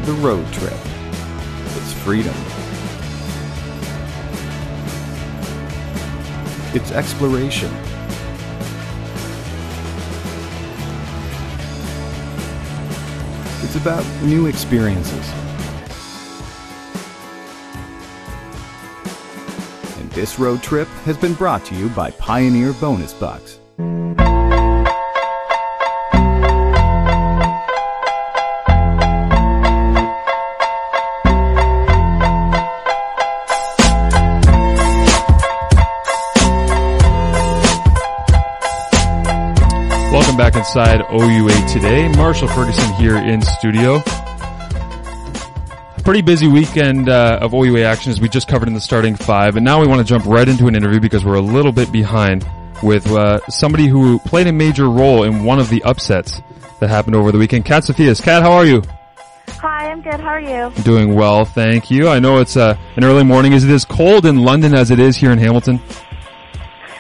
the road trip. It's freedom. It's exploration. It's about new experiences. And this road trip has been brought to you by Pioneer Bonus Bucks. Welcome back inside OUA Today. Marshall Ferguson here in studio. Pretty busy weekend of OUA action as we just covered in the starting five, and now we want to jump right into an interview because we're a little bit behind with somebody who played a major role in one of the upsets that happened over the weekend. Kat Tsofias. Kat, how are you? Hi, I'm good. How are you? Doing well, thank you. I know it's an early morning. Is it as cold in London as it is here in Hamilton?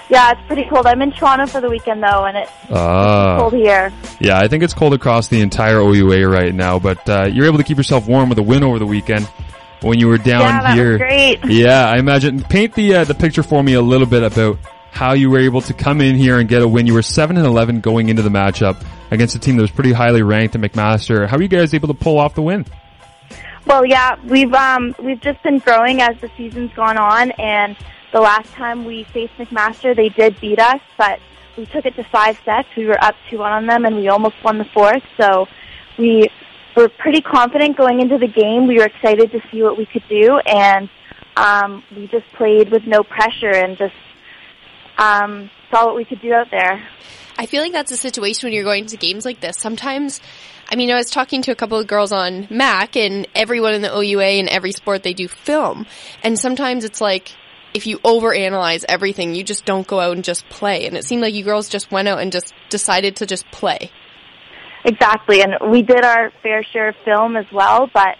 Yeah, it's pretty cold. I'm in Toronto for the weekend, though, and it's cold here. Yeah, I think it's cold across the entire OUA right now, but you're able to keep yourself warm with a win over the weekend when you were down here. Yeah, that was great. Yeah, I imagine. Paint the picture for me a little bit about how you were able to come in here and get a win. You were 7-11 going into the matchup against a team that was pretty highly ranked in McMaster. How were you guys able to pull off the win? Well, yeah, we've just been growing as the season's gone on, and the last time we faced McMaster, they did beat us, but we took it to 5 sets. We were up 2-1 on them, and we almost won the fourth. So we were pretty confident going into the game. We were excited to see what we could do, and we just played with no pressure and just saw what we could do out there. I feel like that's a situation when you're going to games like this. Sometimes, I mean, I was talking to a couple of girls on MAC, and everyone in the OUA in every sport, they do film. And sometimes it's like, if you overanalyze everything, you just don't go out and just play. And it seemed like you girls just went out and just decided to just play. Exactly, and we did our fair share of film as well, but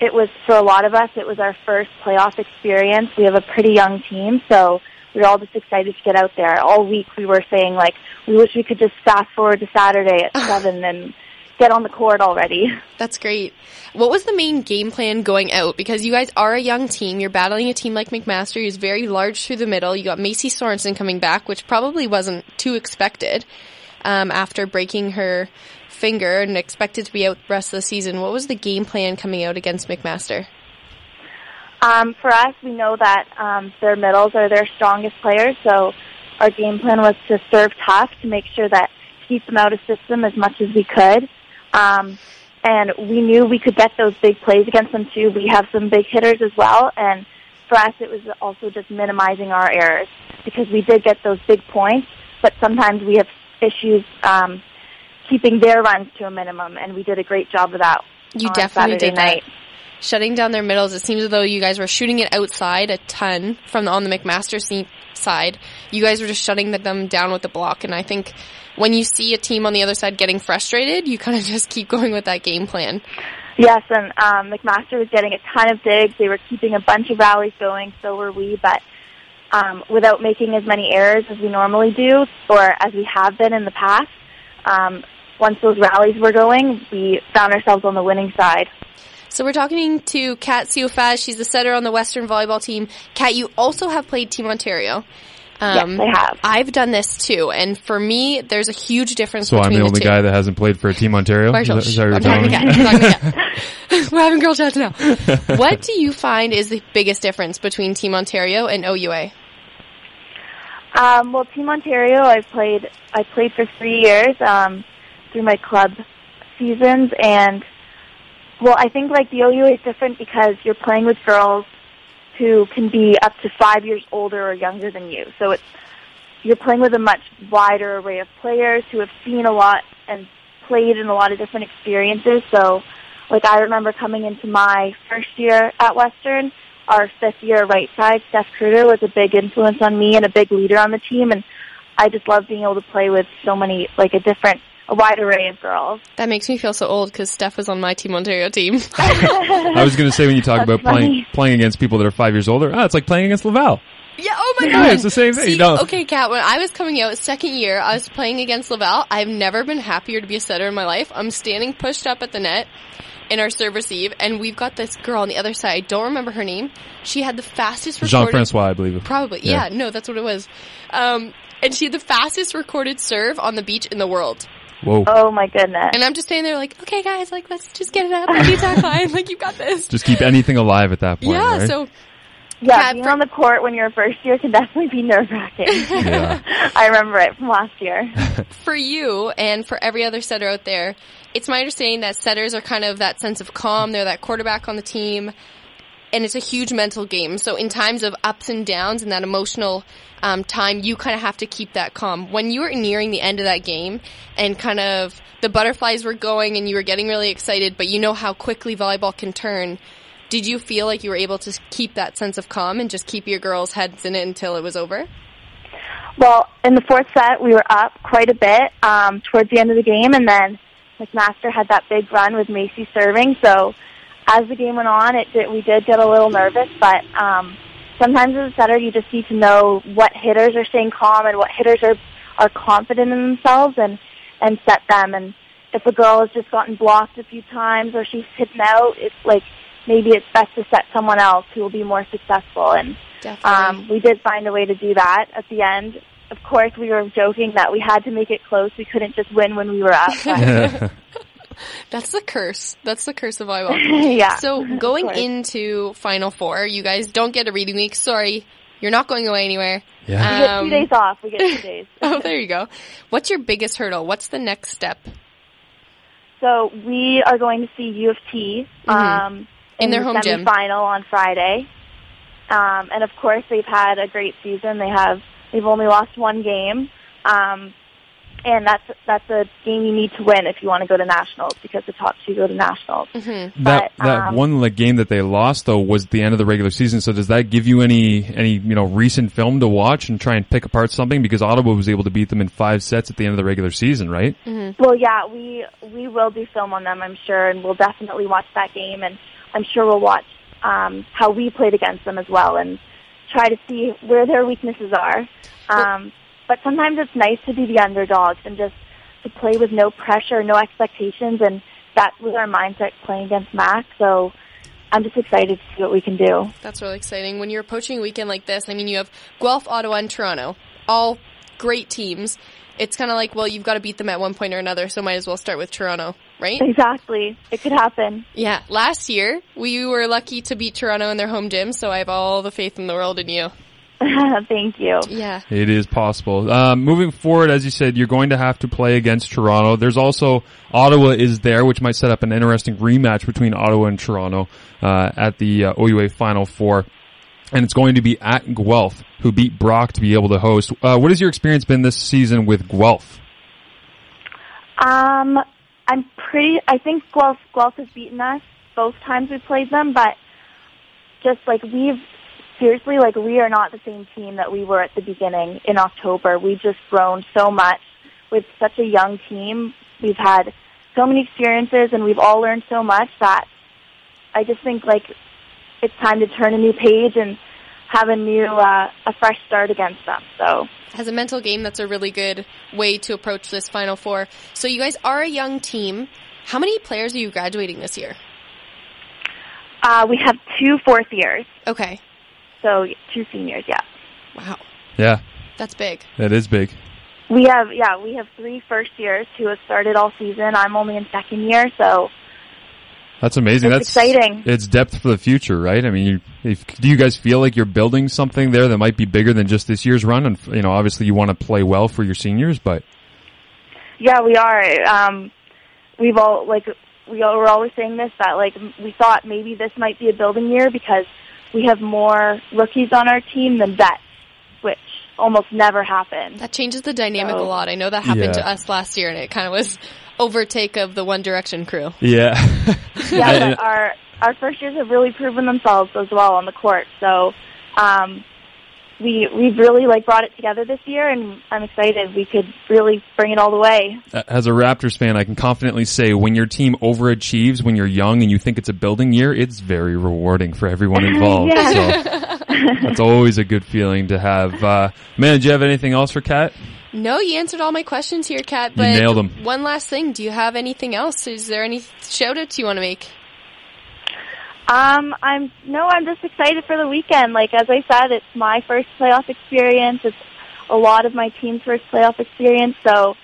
it was, for a lot of us, it was our first playoff experience. We have a pretty young team, so we were all just excited to get out there. All week we were saying, like, we wish we could just fast forward to Saturday at 7 and get on the court already. That's great. What was the main game plan going out? Because you guys are a young team. You're battling a team like McMaster, who's very large through the middle. You got Macy Sorensen coming back, which probably wasn't too expected after breaking her finger and expected to be out the rest of the season. What was the game plan coming out against McMaster? For us, we know that their middles are their strongest players, so our game plan was to serve tough to make sure that keep them out of system as much as we could. And we knew we could get those big plays against them too. We have some big hitters as well, and for us it was also just minimizing our errors because we did get those big points, but sometimes we have issues keeping their runs to a minimum, and we did a great job of that. You definitely Saturday did that. night. Shutting down their middles, it seems as though you guys were shooting it outside a ton on the McMaster side. You guys were just shutting them down with the block, and I think when you see a team on the other side getting frustrated, you kind of just keep going with that game plan. Yes, and McMaster was getting a ton of digs. They were keeping a bunch of rallies going, so were we, but without making as many errors as we normally do, or as we have been in the past. Once those rallies were going, we found ourselves on the winning side. So we're talking to Kat Tsofias. She's the setter on the Western volleyball team. Kat, you also have played Team Ontario. Yes, I have. I've done this too, and for me, there's a huge difference So between I'm the the only two. guy that hasn't played for Team Ontario? Marshall, Is that what you're I'm telling talking me? to Kat. I'm talking to Kat. We're having girl chats now. What do you find is the biggest difference between Team Ontario and OUA? Well, Team Ontario, I played for 3 years through my club seasons, and well, I think like the OUA is different because you're playing with girls who can be up to 5 years older or younger than you. So you're playing with a much wider array of players who have seen a lot and played in a lot of different experiences. So, like, I remember coming into my first year at Western, our 5th year right side, Steph Kruger, was a big influence on me and a big leader on the team, and I just love being able to play with so many, like, a wide array of girls. That makes me feel so old because Steph was on my Team Ontario team. I was going to say when you talk That's about playing against people that are 5 years older, it's like playing against Laval. Yeah, oh my Yeah, god. it's the same thing. See, No. Okay, Kat, when I was coming out second year, I was playing against Laval. I've never been happier to be a setter in my life. I'm standing pushed up at the net, in our serve receive, and we've got this girl on the other side. I don't remember her name. She had the fastest recorded... Jean-Francois, I believe. Probably. Yeah, no, that's what it was. And she had the fastest recorded serve on the beach in the world. Whoa. Oh, my goodness. And I'm just standing there like, okay, guys, like, let's just get it up on the attack line. Like, you got this. Just keep anything alive at that point, Yeah, right? so... Yeah, being on the court when you're a first year can definitely be nerve-wracking. Yeah. I remember it from last year. For you and for every other setter out there, it's my understanding that setters are kind of that sense of calm. They're that quarterback on the team, and it's a huge mental game. So in times of ups and downs and that emotional time, you kind of have to keep that calm. When you were nearing the end of that game and kind of the butterflies were going and you were getting really excited, but you know how quickly volleyball can turn, did you feel like you were able to keep that sense of calm and just keep your girls' heads in it until it was over? Well, in the fourth set, we were up quite a bit towards the end of the game, and then McMaster had that big run with Macy serving. So as the game went on, we did get a little nervous, but sometimes as a setter, you just need to know what hitters are staying calm and what hitters are confident in themselves and set them. And if a girl has just gotten blocked a few times or she's hitting out, it's like, maybe it's best to set someone else who will be more successful. And we did find a way to do that at the end. Of course, we were joking that we had to make it close. We couldn't just win when we were up. That's the curse. That's the curse of volleyball. Yeah. So going into Final Four, you guys don't get a reading week. Sorry, you're not going away anywhere. Yeah. We get 2 days off. We get 2 days. Oh, there you go. What's your biggest hurdle? What's the next step? So we are going to see U of T. In their home gym. Semi-final on Friday. And of course, they've had a great season. They've only lost one game. And that's a game you need to win if you want to go to nationals, because the top two go to nationals. Mm-hmm. That one game that they lost though was the end of the regular season. So does that give you any recent film to watch and try and pick apart something? Because Ottawa was able to beat them in 5 sets at the end of the regular season, right? Mm-hmm. Well, yeah, we will do film on them, I'm sure, and we'll definitely watch that game, and I'm sure we'll watch how we played against them as well, and try to see where their weaknesses are. But sometimes it's nice to be the underdogs and just to play with no pressure, no expectations, and that was our mindset playing against Mac. So I'm just excited to see what we can do. That's really exciting. When you're approaching a weekend like this, I mean, you have Guelph, Ottawa, and Toronto, all great teams. It's kind of like, well, you've got to beat them at one point or another, so might as well start with Toronto, right? Exactly. It could happen. Yeah. Last year, we were lucky to beat Toronto in their home gym, so I have all the faith in the world in you. Thank you. Yeah. It is possible. Moving forward, as you said, you're going to have to play against Toronto. There's also Ottawa is there, which might set up an interesting rematch between Ottawa and Toronto at the OUA Final Four. And it's going to be at Guelph, who beat Brock to be able to host. What has your experience been this season with Guelph? I think Guelph has beaten us both times we played them, but just like we are not the same team that we were at the beginning in October. We've just grown so much with such a young team. We've had so many experiences and we've all learned so much that I just think like it's time to turn a new page and have a fresh start against them. So as a mental game, that's a really good way to approach this Final Four. So you guys are a young team. How many players are you graduating this year? We have 2 fourth years. Okay. So 2 seniors, yeah. Wow. Yeah. That's big. That is big. We have 3 first years who have started all season. I'm only in second year, so that's amazing. That's exciting. It's depth for the future, right? I mean, do you guys feel like you're building something there that might be bigger than just this year's run? And obviously you want to play well for your seniors, but yeah, we are. We're always saying this, that like we thought maybe this might be a building year because we have more rookies on our team than vets, which almost never happens. That changes the dynamic a lot. I know that happened to us last year, and it kind of was overtake of the One Direction crew. Yeah. Yeah, but our first years have really proven themselves as well on the court. So we've really brought it together this year, and I'm excited we could really bring it all the way. As a Raptors fan, I can confidently say when your team overachieves when you're young and you think it's a building year, it's very rewarding for everyone involved. Yeah. So that's always a good feeling to have. Man, do you have anything else for Kat? No, you answered all my questions here, Kat. But You nailed them. One last thing. Do you have anything else? Is there any shout-outs you want to make? I'm just excited for the weekend. Like, as I said, it's my first playoff experience. It's a lot of my team's first playoff experience, so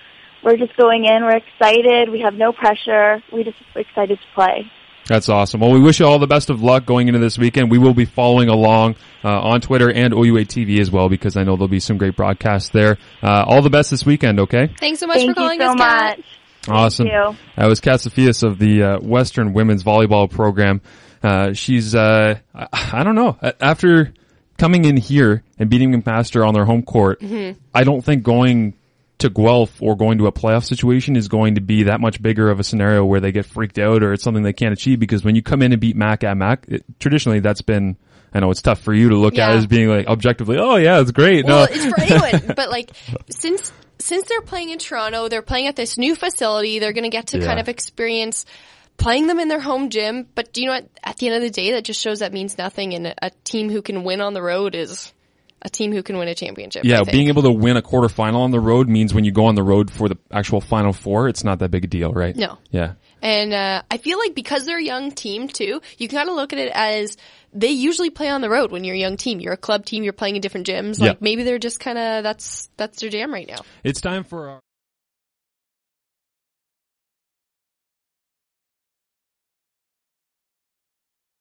we're just going in. We're excited. We have no pressure. We're just excited to play. That's awesome. Well, we wish you all the best of luck going into this weekend. We will be following along on Twitter and OUA TV as well, because I know there'll be some great broadcasts there. All the best this weekend, okay? Thanks so much for calling us, Kat. Thank you so much. Awesome. Thank you. That was Kat Tsofias of the Western Women's Volleyball Program. She's, I don't know, after coming in here and beating McMaster on their home court, I don't think going to Guelph or going to a playoff situation is going to be that much bigger of a scenario where they get freaked out or it's something they can't achieve, because when you come in and beat Mac at Mac, traditionally that's been, I know it's tough for you to look at as being like objectively, oh yeah, it's great. Well, no. it's for anyone, but like since they're playing in Toronto, they're playing at this new facility, they're going to get to kind of experience playing them in their home gym. But do you know what? At the end of the day, that just shows that means nothing, and a team who can win on the road is a team who can win a championship. Yeah, being able to win a quarterfinal on the road means when you go on the road for the actual Final Four, it's not that big a deal, right? No. Yeah. And I feel like because they're a young team too, you can kind of look at it as they usually play on the road when you're a young team. You're a club team, you're playing in different gyms. Like maybe they're just kind of, that's their jam right now. It's time for our